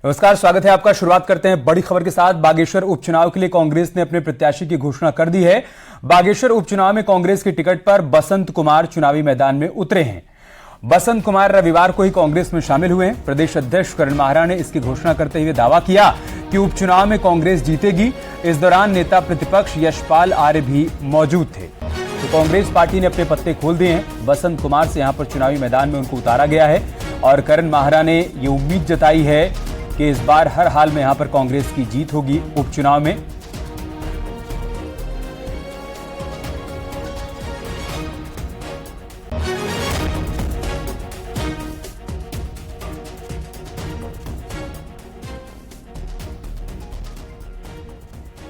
नमस्कार, स्वागत है आपका। शुरुआत करते हैं बड़ी खबर के साथ। बागेश्वर उपचुनाव के लिए कांग्रेस ने अपने प्रत्याशी की घोषणा कर दी है। बागेश्वर उपचुनाव में कांग्रेस की टिकट पर बसंत कुमार चुनावी मैदान में उतरे हैं। बसंत कुमार रविवार को ही कांग्रेस में शामिल हुए हैं। प्रदेश अध्यक्ष करण माहरा ने इसकी घोषणा करते हुए दावा किया कि उपचुनाव में कांग्रेस जीतेगी। इस दौरान नेता प्रतिपक्ष यशपाल आर्य भी मौजूद थे। तो कांग्रेस पार्टी ने अपने पत्ते खोल दिए हैं। बसंत कुमार से यहां पर चुनावी मैदान में उनको उतारा गया है और करण माहरा ने ये उम्मीद जताई है कि इस बार हर हाल में यहां पर कांग्रेस की जीत होगी उपचुनाव में।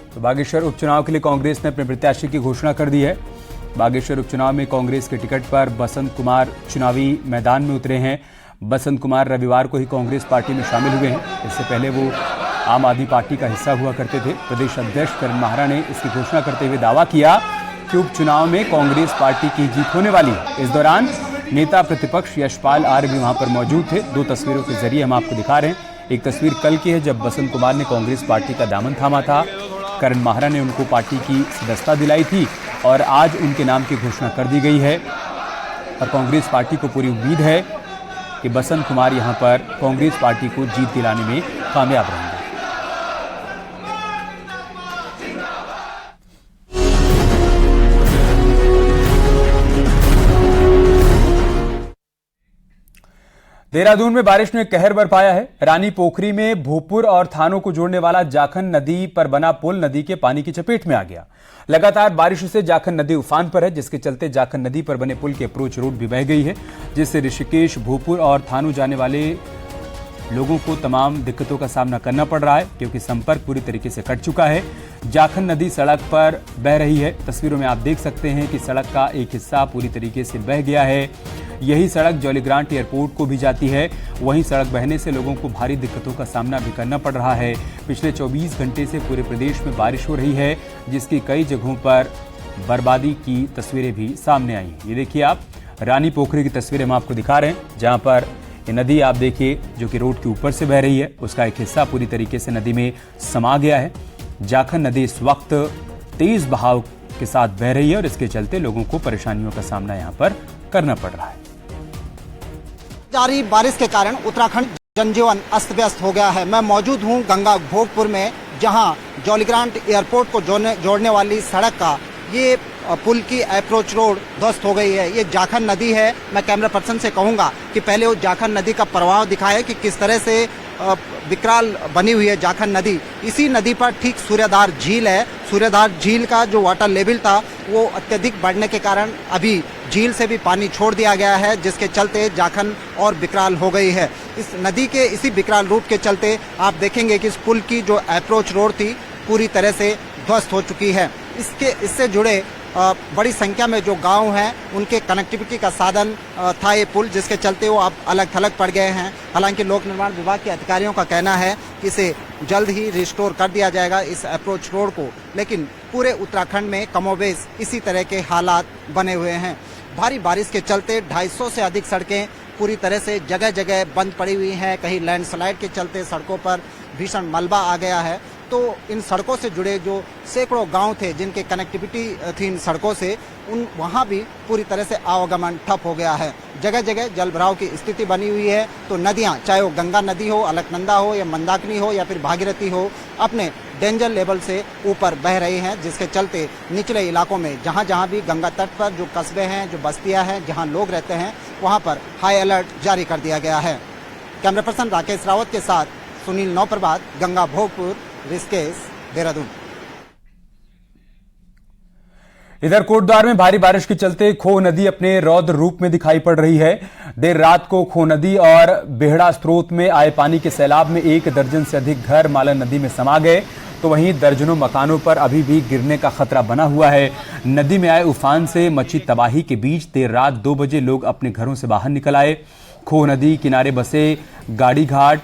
तो बागेश्वर उपचुनाव के लिए कांग्रेस ने अपने प्रत्याशी की घोषणा कर दी है। बागेश्वर उपचुनाव में कांग्रेस के टिकट पर बसंत कुमार चुनावी मैदान में उतरे हैं। बसंत कुमार रविवार को ही कांग्रेस पार्टी में शामिल हुए हैं। इससे पहले वो आम आदमी पार्टी का हिस्सा हुआ करते थे। प्रदेश अध्यक्ष करण माहरा ने इसकी घोषणा करते हुए दावा किया कि उपचुनाव में कांग्रेस पार्टी की जीत होने वाली है। इस दौरान नेता प्रतिपक्ष यशपाल आर्य भी वहां पर मौजूद थे। दो तस्वीरों के जरिए हम आपको दिखा रहे हैं। एक तस्वीर कल की है जब बसंत कुमार ने कांग्रेस पार्टी का दामन थामा था। करण माहरा ने उनको पार्टी की सदस्यता दिलाई थी और आज उनके नाम की घोषणा कर दी गई है। और कांग्रेस पार्टी को पूरी उम्मीद है कि बसंत कुमार यहां पर कांग्रेस पार्टी को जीत दिलाने में कामयाब रहेंगे। देहरादून में बारिश ने कहर बरपाया है। रानी पोखरी में भोपुर और थानों को जोड़ने वाला जाखन नदी पर बना पुल नदी के पानी की चपेट में आ गया। लगातार बारिश से जाखन नदी उफान पर है, जिसके चलते जाखन नदी पर बने पुल की अप्रोच रोड भी बह गई है, जिससे ऋषिकेश, भोपुर और थानों जाने वाले लोगों को तमाम दिक्कतों का सामना करना पड़ रहा है, क्योंकि संपर्क पूरी तरीके से कट चुका है। जाखन नदी सड़क पर बह रही है। तस्वीरों में आप देख सकते हैं कि सड़क का एक हिस्सा पूरी तरीके से बह गया है। यही सड़क जॉलीग्रांट एयरपोर्ट को भी जाती है। वहीं सड़क बहने से लोगों को भारी दिक्कतों का सामना भी करना पड़ रहा है। पिछले 24 घंटे से पूरे प्रदेश में बारिश हो रही है, जिसकी कई जगहों पर बर्बादी की तस्वीरें भी सामने आई। ये देखिए आप, रानी पोखरी की तस्वीरें हम आपको दिखा रहे हैं, जहां पर ये नदी आप देखिए जो कि रोड के ऊपर से बह रही है, उसका एक हिस्सा पूरी तरीके से नदी में समा गया है। जाखन नदी इस वक्त तेज बहाव के साथ बह रही है और इसके चलते लोगों को परेशानियों का सामना यहां पर करना पड़ रहा है। जारी बारिश के कारण उत्तराखंड जनजीवन अस्त व्यस्त हो गया है। मैं मौजूद हूं गंगा भोगपुर में, जहां जॉलीग्रांट एयरपोर्ट को जोड़ने वाली सड़क का ये पुल की अप्रोच रोड ध्वस्त हो गई है। ये जाखन नदी है। मैं कैमरा पर्सन से कहूंगा कि पहले वो जाखन नदी का प्रवाह दिखाए कि किस तरह से विकराल बनी हुई है जाखन नदी। इसी नदी पर ठीक सूर्यधार झील है। सूर्यधार झील का जो वाटर लेवल था वो अत्यधिक बढ़ने के कारण अभी झील से भी पानी छोड़ दिया गया है, जिसके चलते जाखन और विकराल हो गई है। इस नदी के इसी विकराल रूप के चलते आप देखेंगे कि इस पुल की जो अप्रोच रोड थी पूरी तरह से ध्वस्त हो चुकी है। इससे जुड़े बड़ी संख्या में जो गांव हैं उनके कनेक्टिविटी का साधन था ये पुल, जिसके चलते वो अब अलग थलग पड़ गए हैं। हालांकि लोक निर्माण विभाग के अधिकारियों का कहना है कि इसे जल्द ही रिस्टोर कर दिया जाएगा, इस अप्रोच रोड को। लेकिन पूरे उत्तराखंड में कमोबेश इसी तरह के हालात बने हुए हैं। भारी बारिश के चलते 250 से अधिक सड़कें पूरी तरह से जगह जगह बंद पड़ी हुई हैं। कहीं लैंडस्लाइड के चलते सड़कों पर भीषण मलबा आ गया है। तो इन सड़कों से जुड़े जो सैकड़ों गांव थे जिनके कनेक्टिविटी थी इन सड़कों से, वहां भी पूरी तरह से आवागमन ठप हो गया है। जगह जगह जलभराव की स्थिति बनी हुई है। तो नदियां, चाहे वो गंगा नदी हो, अलकनंदा हो या मंदाकिनी हो या फिर भागीरथी हो, अपने डेंजर लेवल से ऊपर बह रही हैं, जिसके चलते निचले इलाकों में जहां जहां भी गंगा तट पर जो कस्बे हैं, जो बस्तियां हैं, जहां लोग रहते हैं, वहां पर हाई अलर्ट जारी कर दिया गया है। कैमरा पर्सन राकेश रावत के साथ सुनील नौप्रभात, गंगा भोगपुर, ऋषिकेश, देहरादून। इधर कोटद्वार में भारी बारिश के चलते खो नदी अपने रौद्र रूप में दिखाई पड़ रही है। देर रात को खो नदी और बेहड़ा स्रोत में आए पानी के सैलाब में 1 दर्जन से अधिक घर मालन नदी में समा गए। तो वहीं दर्जनों मकानों पर अभी भी गिरने का खतरा बना हुआ है। नदी में आए उफान से मची तबाही के बीच देर रात 2 बजे लोग अपने घरों से बाहर निकल आए। खो नदी किनारे बसे गाड़ी घाट,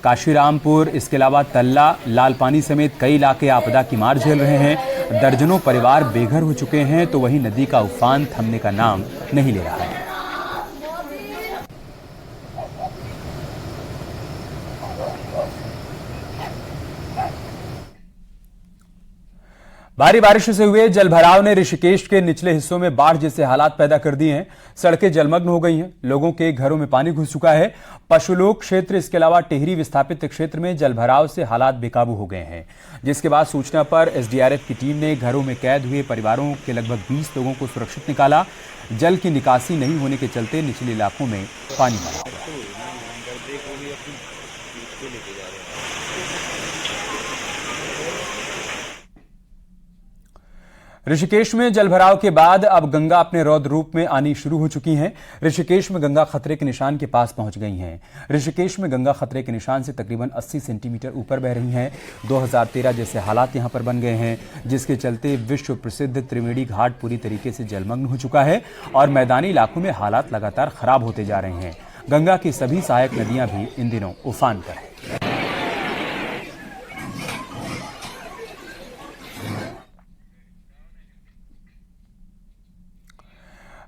काशीरामपुर, इसके अलावा तल्ला, लालपानी समेत कई इलाके आपदा की मार झेल रहे हैं। दर्जनों परिवार बेघर हो चुके हैं। तो वहीं नदी का उफान थमने का नाम नहीं ले रहा है। भारी बारिश से हुए जलभराव ने ऋषिकेश के निचले हिस्सों में बाढ़ जैसे हालात पैदा कर दिए हैं। सड़कें जलमग्न हो गई हैं, लोगों के घरों में पानी घुस चुका है। पशुलोक क्षेत्र, इसके अलावा टिहरी विस्थापित क्षेत्र में जलभराव से हालात बेकाबू हो गए हैं, जिसके बाद सूचना पर एसडीआरएफ की टीम ने घरों में कैद हुए परिवारों के लगभग 20 लोगों को सुरक्षित निकाला। जल की निकासी नहीं होने के चलते निचले इलाकों में पानी भरा हुआ है। ऋषिकेश में जलभराव के बाद अब गंगा अपने रौद्र रूप में आनी शुरू हो चुकी हैं। ऋषिकेश में गंगा खतरे के निशान के पास पहुंच गई हैं। ऋषिकेश में गंगा खतरे के निशान से तकरीबन 80 सेंटीमीटर ऊपर बह रही हैं। 2013 जैसे हालात यहां पर बन गए हैं, जिसके चलते विश्व प्रसिद्ध त्रिवेणी घाट पूरी तरीके से जलमग्न हो चुका है और मैदानी इलाकों में हालात लगातार खराब होते जा रहे हैं। गंगा की सभी सहायक नदियां भी इन दिनों उफान पर हैं।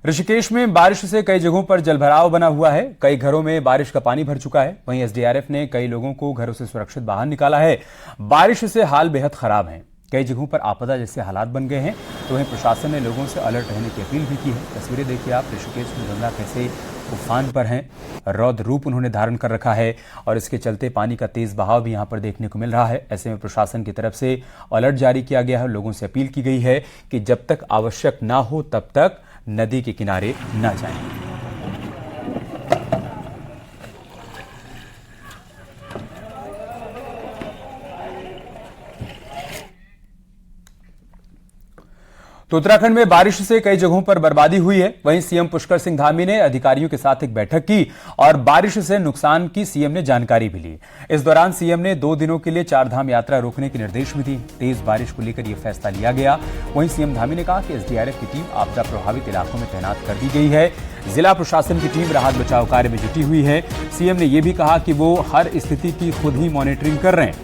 ऋषिकेश में बारिश से कई जगहों पर जलभराव बना हुआ है। कई घरों में बारिश का पानी भर चुका है। वहीं एसडीआरएफ ने कई लोगों को घरों से सुरक्षित बाहर निकाला है। बारिश से हाल बेहद खराब हैं। कई जगहों पर आपदा जैसे हालात बन गए हैं, तो वहीं प्रशासन ने लोगों से अलर्ट रहने की अपील भी की है। तस्वीरें देखिए आप, ऋषिकेश में गंगा कैसे उफान पर हैं, रौद्र रूप उन्होंने धारण कर रखा है और इसके चलते पानी का तेज बहाव भी यहां पर देखने को मिल रहा है। ऐसे में प्रशासन की तरफ से अलर्ट जारी किया गया है। लोगों से अपील की गई है कि जब तक आवश्यक ना हो तब तक नदी के किनारे न जाएं। तो उत्तराखंड में बारिश से कई जगहों पर बर्बादी हुई है। वहीं सीएम पुष्कर सिंह धामी ने अधिकारियों के साथ एक बैठक की और बारिश से नुकसान की सीएम ने जानकारी भी ली। इस दौरान सीएम ने 2 दिनों के लिए 4 धाम यात्रा रोकने के निर्देश भी दिए। तेज बारिश को लेकर यह फैसला लिया गया। वहीं सीएम धामी ने कहा कि एसडीआरएफ की टीम आपदा प्रभावित इलाकों में तैनात कर दी गई है। जिला प्रशासन की टीम राहत बचाव कार्य में जुटी हुई है। सीएम ने यह भी कहा कि वो हर स्थिति की खुद ही मॉनिटरिंग कर रहे हैं।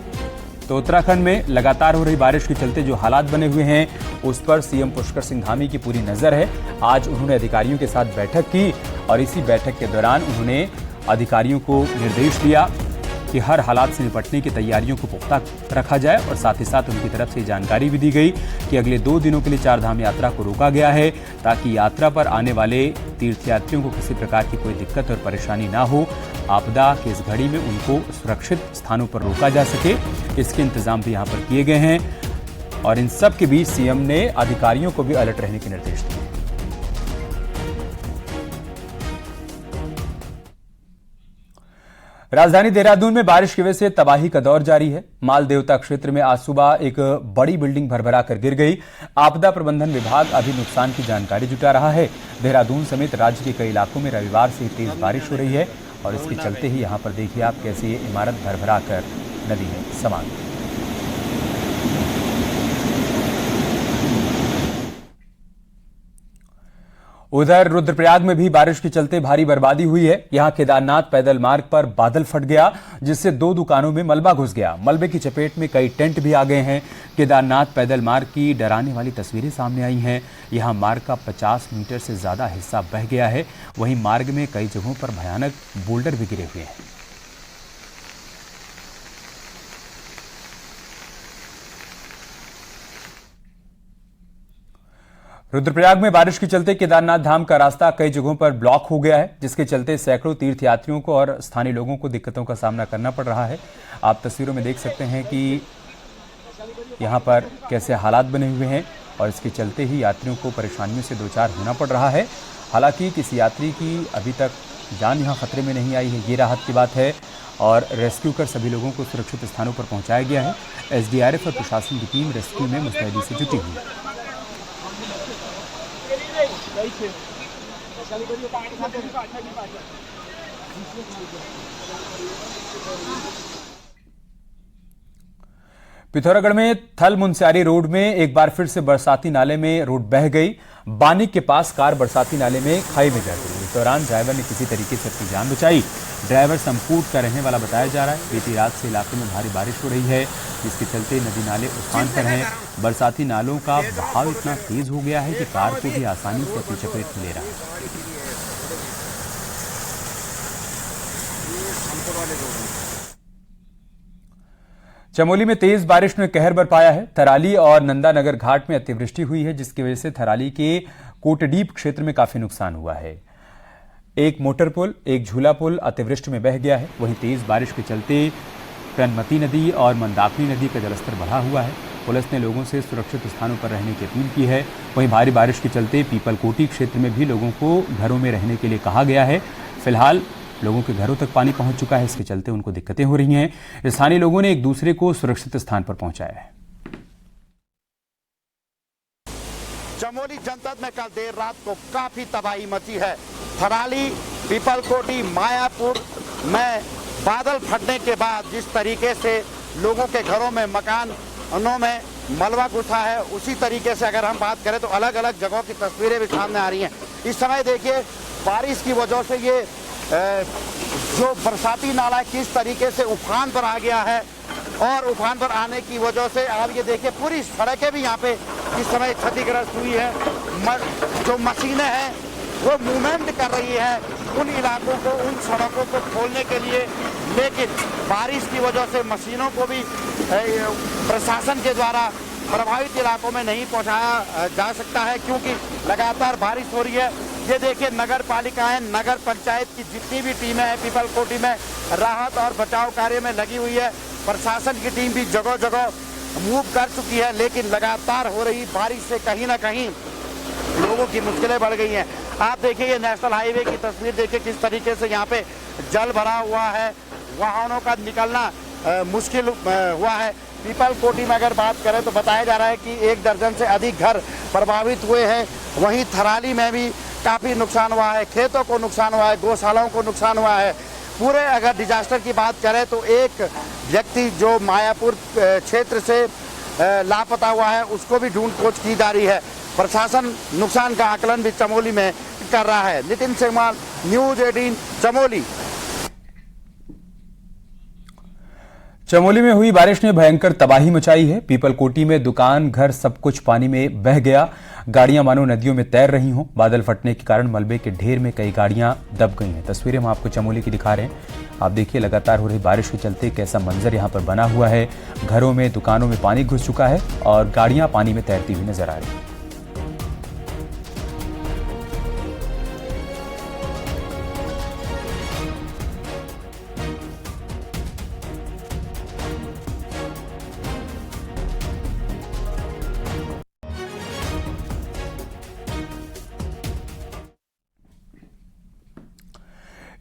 तो उत्तराखंड में लगातार हो रही बारिश के चलते जो हालात बने हुए हैं, उस पर सीएम पुष्कर सिंह धामी की पूरी नजर है। आज उन्होंने अधिकारियों के साथ बैठक की और इसी बैठक के दौरान उन्होंने अधिकारियों को निर्देश दिया कि हर हालात से निपटने की तैयारियों को पुख्ता रखा जाए और साथ ही साथ उनकी तरफ से जानकारी भी दी गई कि अगले 2 दिनों के लिए 4 धाम यात्रा को रोका गया है, ताकि यात्रा पर आने वाले तीर्थयात्रियों को किसी प्रकार की कोई दिक्कत और परेशानी ना हो। आपदा की इस घड़ी में उनको सुरक्षित स्थानों पर रोका जा सके, इसके इंतजाम भी यहाँ पर किए गए हैं। और इन सब के बीच सीएम ने अधिकारियों को भी अलर्ट रहने के निर्देश दिए। राजधानी देहरादून में बारिश की वजह से तबाही का दौर जारी है। माल देवता क्षेत्र में आज सुबह एक बड़ी बिल्डिंग भरभरा कर गिर गई। आपदा प्रबंधन विभाग अभी नुकसान की जानकारी जुटा रहा है। देहरादून समेत राज्य के कई इलाकों में रविवार से तेज बारिश हो रही है और इसके चलते ही यहां पर देखिए आप कैसे ये इमारत भरभरा कर नदी में समा गई। उधर रुद्रप्रयाग में भी बारिश के चलते भारी बर्बादी हुई है। यहां केदारनाथ पैदल मार्ग पर बादल फट गया, जिससे 2 दुकानों में मलबा घुस गया। मलबे की चपेट में कई टेंट भी आ गए हैं। केदारनाथ पैदल मार्ग की डराने वाली तस्वीरें सामने आई हैं। यहां मार्ग का 50 मीटर से ज्यादा हिस्सा बह गया है। वहीं मार्ग में कई जगहों पर भयानक बोल्डर भी गिरे हुए हैं। रुद्रप्रयाग में बारिश के चलते केदारनाथ धाम का रास्ता कई जगहों पर ब्लॉक हो गया है, जिसके चलते सैकड़ों तीर्थयात्रियों को और स्थानीय लोगों को दिक्कतों का सामना करना पड़ रहा है। आप तस्वीरों में देख सकते हैं कि यहां पर कैसे हालात बने हुए हैं और इसके चलते ही यात्रियों को परेशानियों से 2-4 होना पड़ रहा है। हालांकि किसी यात्री की अभी तक जान यहां खतरे में नहीं आई है, ये राहत की बात है और रेस्क्यू कर सभी लोगों को सुरक्षित स्थानों पर पहुंचाया गया है। एसडीआरएफ और प्रशासन की टीम रेस्क्यू में मुस्तैदी से जुटी हुई है। पिथौरागढ़ में थल मुनस्यारी रोड में एक बार फिर से बरसाती नाले में रोड बह गई। बानी के पास कार बरसाती नाले में खाई में गिर गई। इस दौरान ड्राइवर ने किसी तरीके से अपनी जान बचाई। ड्राइवर संपूट का रहने वाला बताया जा रहा है। बीती रात से इलाके में भारी बारिश हो रही है, जिसके चलते नदी नाले उफान पर हैं। बरसाती नालों का बहाव इतना तेज हो गया है कि कार को भी आसानी से अपनी चपेट में ले रहा है। चमोली में तेज बारिश ने कहर बरपाया है। थराली और नंदानगर घाट में अतिवृष्टि हुई है, जिसकी वजह से थराली के कोटडीप क्षेत्र में काफी नुकसान हुआ है। एक मोटर पुल, एक झूला पुल अतिवृष्टि में बह गया है। वहीं तेज बारिश के चलते कर्णमती नदी और मंदाकिनी नदी का जलस्तर बढ़ा हुआ है। पुलिस ने लोगों से सुरक्षित स्थानों पर रहने की अपील की है। वहीं भारी बारिश के चलते पीपलकोटी क्षेत्र में भी लोगों को घरों में रहने के लिए कहा गया है। फिलहाल लोगों के घरों तक पानी पहुंच चुका है, इसके चलते उनको दिक्कतें हो रही हैं। स्थानीय लोगों ने एक दूसरे को सुरक्षित स्थान पर पहुंचाया है। चमोली जनपद में कल देर रात को काफी तबाही मची है। थराली, पीपलकोटी, मायापुर में बादल फटने के बाद जिस तरीके से लोगों के घरों में, मकानों में मलबा घुसा है, उसी तरीके से अगर हम बात करें तो अलग अलग जगहों की तस्वीरें भी सामने आ रही हैं। इस समय देखिए बारिश की वजह से ये जो बरसाती नाला किस तरीके से उफान पर आ गया है और उफान पर आने की वजह से आप ये देखिए पूरी सड़कें भी यहाँ पे इस समय क्षतिग्रस्त हुई है। जो मशीनें हैं वो मूवमेंट कर रही है उन इलाकों को, उन सड़कों को खोलने के लिए, लेकिन बारिश की वजह से मशीनों को भी प्रशासन के द्वारा प्रभावित इलाकों में नहीं पहुंचाया जा सकता है, क्योंकि लगातार बारिश हो रही है। ये देखिए नगर पालिकाएं, नगर पंचायत की जितनी भी टीमें हैं पीपलकोटी में राहत और बचाव कार्य में लगी हुई है। प्रशासन की टीम भी जगह जगह मूव कर चुकी है, लेकिन लगातार हो रही बारिश से कहीं ना कहीं लोगों की मुश्किलें बढ़ गई हैं। आप देखिए ये नेशनल हाईवे की तस्वीर देखिए किस तरीके से यहाँ पे जल भरा हुआ है, वाहनों का निकलना मुश्किल हुआ है। पीपलकोटी में अगर बात करें तो बताया जा रहा है कि 1 दर्जन से अधिक घर प्रभावित हुए हैं। वहीं थराली में भी काफ़ी नुकसान हुआ है, खेतों को नुकसान हुआ है, गौशालाओं को नुकसान हुआ है। पूरे अगर डिजास्टर की बात करें तो एक व्यक्ति जो मायापुर क्षेत्र से लापता हुआ है उसको भी ढूंढ खोज की जा रही है। प्रशासन नुकसान का आकलन भी चमोली में कर रहा है। नितिन सेमवाल, न्यूज 18 चमोली। चमोली में हुई बारिश ने भयंकर तबाही मचाई है। पीपलकोटी में दुकान, घर सब कुछ पानी में बह गया। गाड़ियां मानो नदियों में तैर रही हों। बादल फटने के कारण मलबे के ढेर में कई गाड़ियां दब गई हैं। तस्वीरें हम आपको चमोली की दिखा रहे हैं। आप देखिए लगातार हो रही बारिश के चलते कैसा मंजर यहां पर बना हुआ है। घरों में, दुकानों में पानी घुस चुका है और गाड़ियां पानी में तैरती हुई नजर आ रही हैं।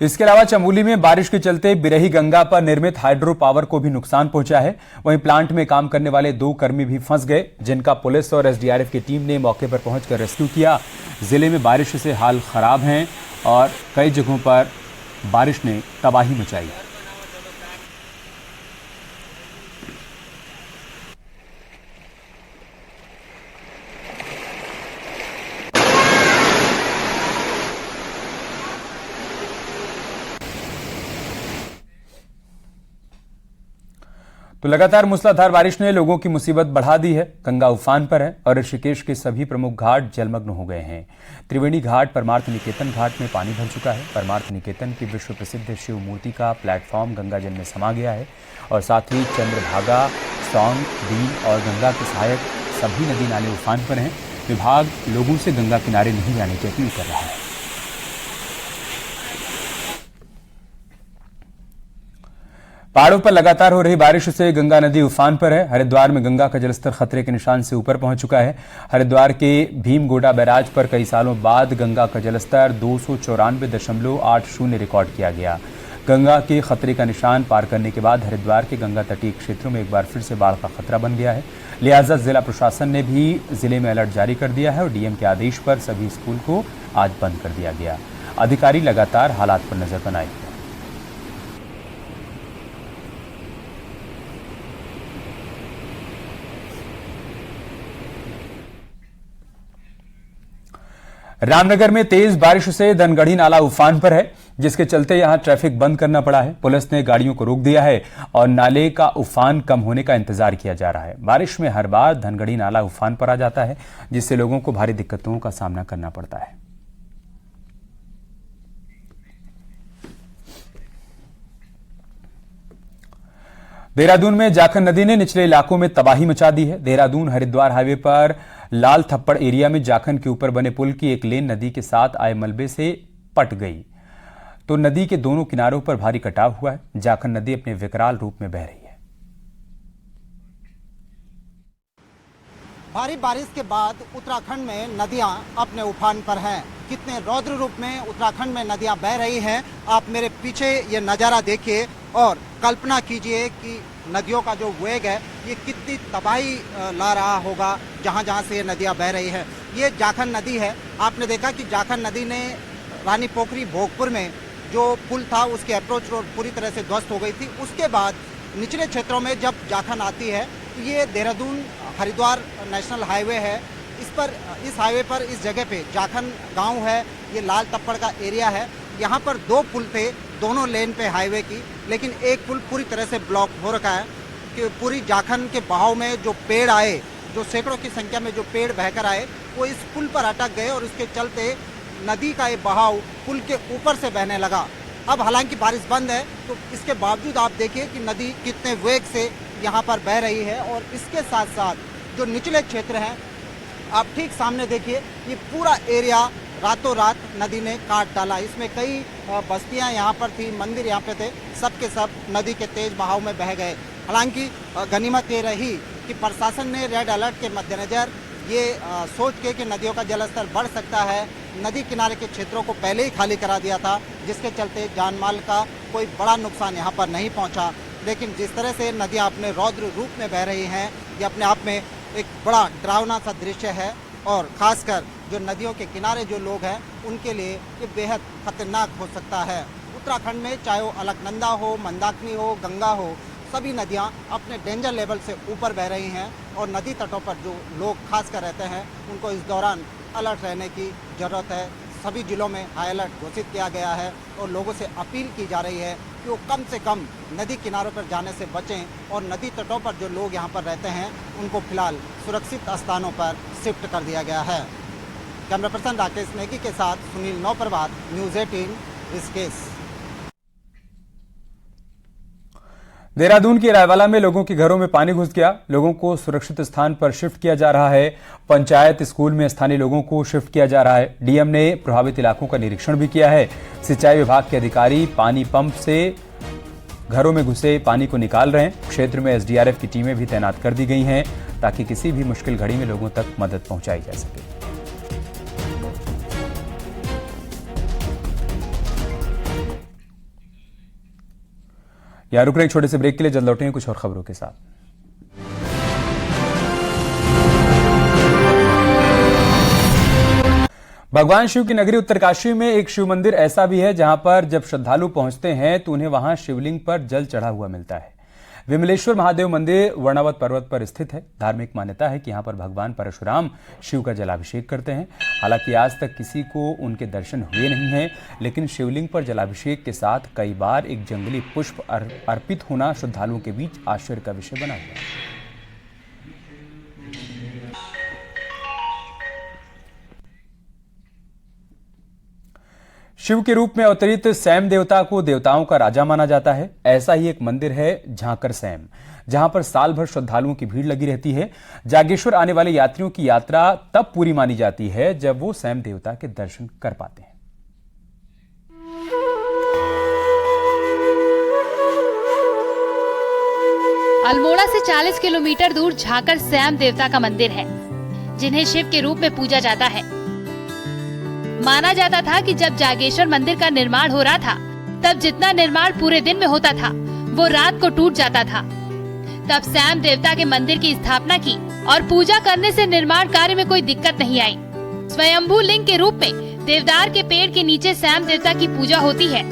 इसके अलावा चमोली में बारिश के चलते बिरही गंगा पर निर्मित हाइड्रो पावर को भी नुकसान पहुंचा है। वहीं प्लांट में काम करने वाले 2 कर्मी भी फंस गए, जिनका पुलिस और एसडीआरएफ की टीम ने मौके पर पहुंचकर रेस्क्यू किया। जिले में बारिश से हाल खराब हैं और कई जगहों पर बारिश ने तबाही मचाई है। तो लगातार मूसलाधार बारिश ने लोगों की मुसीबत बढ़ा दी है। गंगा उफान पर है और ऋषिकेश के सभी प्रमुख घाट जलमग्न हो गए हैं। त्रिवेणी घाट, परमार्थ निकेतन घाट में पानी भर चुका है। परमार्थ निकेतन की विश्व प्रसिद्ध शिव मूर्ति का प्लेटफॉर्म गंगाजल में समा गया है और साथ ही चंद्रभागा, सौंग, बीन और गंगा के सहायक सभी नदी नाले उफान पर हैं। विभाग लोगों से गंगा किनारे नहीं जाने की अपील कर रहा है। पहाड़ों पर लगातार हो रही बारिश से गंगा नदी उफान पर है। हरिद्वार में गंगा का जलस्तर खतरे के निशान से ऊपर पहुंच चुका है। हरिद्वार के भीमगोड़ा बैराज पर कई सालों बाद गंगा का जलस्तर 294.80 रिकॉर्ड किया गया। गंगा के खतरे का निशान पार करने के बाद हरिद्वार के गंगा तटीय क्षेत्रों में एक बार फिर से बाढ़ का खतरा बन गया है। लिहाजा जिला प्रशासन ने भी जिले में अलर्ट जारी कर दिया है और डीएम के आदेश पर सभी स्कूल को आज बंद कर दिया गया। अधिकारी लगातार हालात पर नजर बनाए हुए हैं। रामनगर में तेज बारिश से धनगढ़ी नाला उफान पर है, जिसके चलते यहां ट्रैफिक बंद करना पड़ा है। पुलिस ने गाड़ियों को रोक दिया है और नाले का उफान कम होने का इंतजार किया जा रहा है। बारिश में हर बार धनगढ़ी नाला उफान पर आ जाता है, जिससे लोगों को भारी दिक्कतों का सामना करना पड़ता है। देहरादून में जाखन नदी ने निचले इलाकों में तबाही मचा दी है। देहरादून हरिद्वार हाईवे पर लाल थप्पड़ एरिया में जाखन के ऊपर बने पुल की एक लेन नदी के साथ आए मलबे से पट गई, तो नदी के दोनों किनारों पर भारी कटाव हुआ है। जाखन नदी अपने विकराल रूप में बह रही है। भारी बारिश के बाद उत्तराखंड में नदियां अपने उफान पर हैं। कितने रौद्र रूप में उत्तराखंड में नदियां बह रही हैं, आप मेरे पीछे ये नज़ारा देखिए और कल्पना कीजिए कि नदियों का जो वेग है ये कितनी तबाही ला रहा होगा जहां जहां से ये नदियां बह रही है। ये जाखन नदी है। आपने देखा कि जाखन नदी ने रानी पोखरी भोगपुर में जो पुल था उसकी अप्रोच रोड पूरी तरह से ध्वस्त हो गई थी। उसके बाद निचले क्षेत्रों में जब जाखन आती है, ये देहरादून हरिद्वार नेशनल हाईवे है। इस हाईवे पर इस जगह पे जाखन गांव है, ये लाल तप्पड़ का एरिया है। यहाँ पर दो पुल थे दोनों लेन पे हाईवे की, लेकिन एक पुल पूरी तरह से ब्लॉक हो रखा है कि पूरी जाखन के बहाव में जो पेड़ आए, जो सैकड़ों की संख्या में जो पेड़ बहकर आए, वो इस पुल पर अटक गए और उसके चलते नदी का ये बहाव पुल के ऊपर से बहने लगा। अब हालांकि बारिश बंद है, तो इसके बावजूद आप देखिए कि नदी कितने वेग से यहाँ पर बह रही है। और इसके साथ साथ जो निचले क्षेत्र हैं, आप ठीक सामने देखिए, ये पूरा एरिया रातों रात नदी ने काट डाला। इसमें कई बस्तियां यहाँ पर थी, मंदिर यहाँ पे थे, सब के सब नदी के तेज बहाव में बह गए। हालांकि गनीमत ये रही कि प्रशासन ने रेड अलर्ट के मद्देनज़र ये सोच के कि नदियों का जलस्तर बढ़ सकता है, नदी किनारे के क्षेत्रों को पहले ही खाली करा दिया था, जिसके चलते जान माल का कोई बड़ा नुकसान यहाँ पर नहीं पहुँचा। लेकिन जिस तरह से नदियाँ अपने रौद्र रूप में बह रही हैं, ये अपने आप में एक बड़ा डरावना सा दृश्य है। और ख़ासकर जो नदियों के किनारे जो लोग हैं, उनके लिए ये बेहद खतरनाक हो सकता है। उत्तराखंड में चाहे वो अलकनंदा हो, मंदाकिनी हो, गंगा हो, सभी नदियां अपने डेंजर लेवल से ऊपर बह रही हैं। और नदी तटों पर जो लोग खासकर रहते हैं, उनको इस दौरान अलर्ट रहने की ज़रूरत है। सभी जिलों में हाई अलर्ट घोषित किया गया है और लोगों से अपील की जा रही है कि वो कम से कम नदी किनारों पर जाने से बचें और नदी तटों पर जो लोग यहाँ पर रहते हैं, उनको फिलहाल सुरक्षित स्थानों पर शिफ्ट कर दिया गया है। कैमरा पर्सन राकेश नेगी के साथ सुनील नौप्रभात, न्यूज़ 18 ऋषिकेश। देहरादून के रायवाला में लोगों के घरों में पानी घुस गया। लोगों को सुरक्षित स्थान पर शिफ्ट किया जा रहा है। पंचायत स्कूल में स्थानीय लोगों को शिफ्ट किया जा रहा है। डीएम ने प्रभावित इलाकों का निरीक्षण भी किया है। सिंचाई विभाग के अधिकारी पानी पंप से घरों में घुसे पानी को निकाल रहे हैं। क्षेत्र में एसडीआरएफ की टीमें भी तैनात कर दी गई हैं ताकि किसी भी मुश्किल घड़ी में लोगों तक मदद पहुंचाई जा सके। यहाँ रुक रहे एक छोटे से ब्रेक के लिए, जल्द लौटेंगे कुछ और खबरों के साथ। भगवान शिव की नगरी उत्तरकाशी में एक शिव मंदिर ऐसा भी है जहां पर जब श्रद्धालु पहुंचते हैं तो उन्हें वहां शिवलिंग पर जल चढ़ा हुआ मिलता है। विमलेश्वर महादेव मंदिर वर्णावत पर्वत पर स्थित है। धार्मिक मान्यता है कि यहां पर भगवान परशुराम शिव का जलाभिषेक करते हैं। हालांकि आज तक किसी को उनके दर्शन हुए नहीं हैं, लेकिन शिवलिंग पर जलाभिषेक के साथ कई बार एक जंगली पुष्प अर्पित होना श्रद्धालुओं के बीच आश्चर्य का विषय बना हुआ है। शिव के रूप में अवतरित सैम देवता को देवताओं का राजा माना जाता है। ऐसा ही एक मंदिर है झांकर सैम, जहां पर साल भर श्रद्धालुओं की भीड़ लगी रहती है। जागेश्वर आने वाले यात्रियों की यात्रा तब पूरी मानी जाती है जब वो सैम देवता के दर्शन कर पाते हैं। अल्मोड़ा से 40 किलोमीटर दूर झांकर सैम देवता का मंदिर है, जिन्हें शिव के रूप में पूजा जाता है। माना जाता था कि जब जागेश्वर मंदिर का निर्माण हो रहा था, तब जितना निर्माण पूरे दिन में होता था, वो रात को टूट जाता था। तब सैम देवता के मंदिर की स्थापना की और पूजा करने से निर्माण कार्य में कोई दिक्कत नहीं आई। स्वयंभू लिंग के रूप में देवदार के पेड़ के नीचे सैम देवता की पूजा होती है।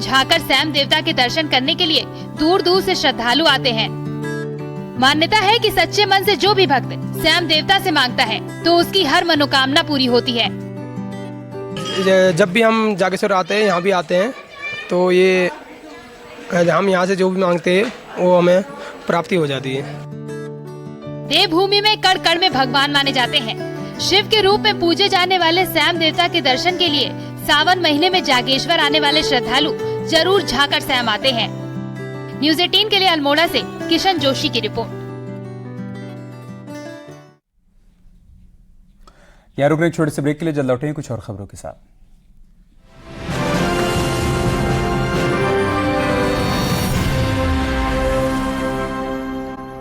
झांकर सैम देवता के दर्शन करने के लिए दूर दूर से श्रद्धालु आते हैं। मान्यता है कि सच्चे मन से जो भी भक्त सैम देवता से मांगता है तो उसकी हर मनोकामना पूरी होती है। जब भी हम जागेश्वर आते हैं, यहाँ भी आते हैं, तो ये हम यहाँ से जो भी मांगते हैं वो हमें प्राप्ति हो जाती है। देवभूमि में कण कण में भगवान माने जाते हैं। शिव के रूप में पूजे जाने वाले सैम देवता के दर्शन के लिए सावन महीने में जागेश्वर आने वाले श्रद्धालु जरूर झाकर सैम आते हैं। न्यूज़ 18 के लिए अल्मोड़ा से किशन जोशी की रिपोर्ट। यहाँ रुक रहे एक छोटे से ब्रेक के लिए, जल्द लौटेंगे कुछ और खबरों के साथ।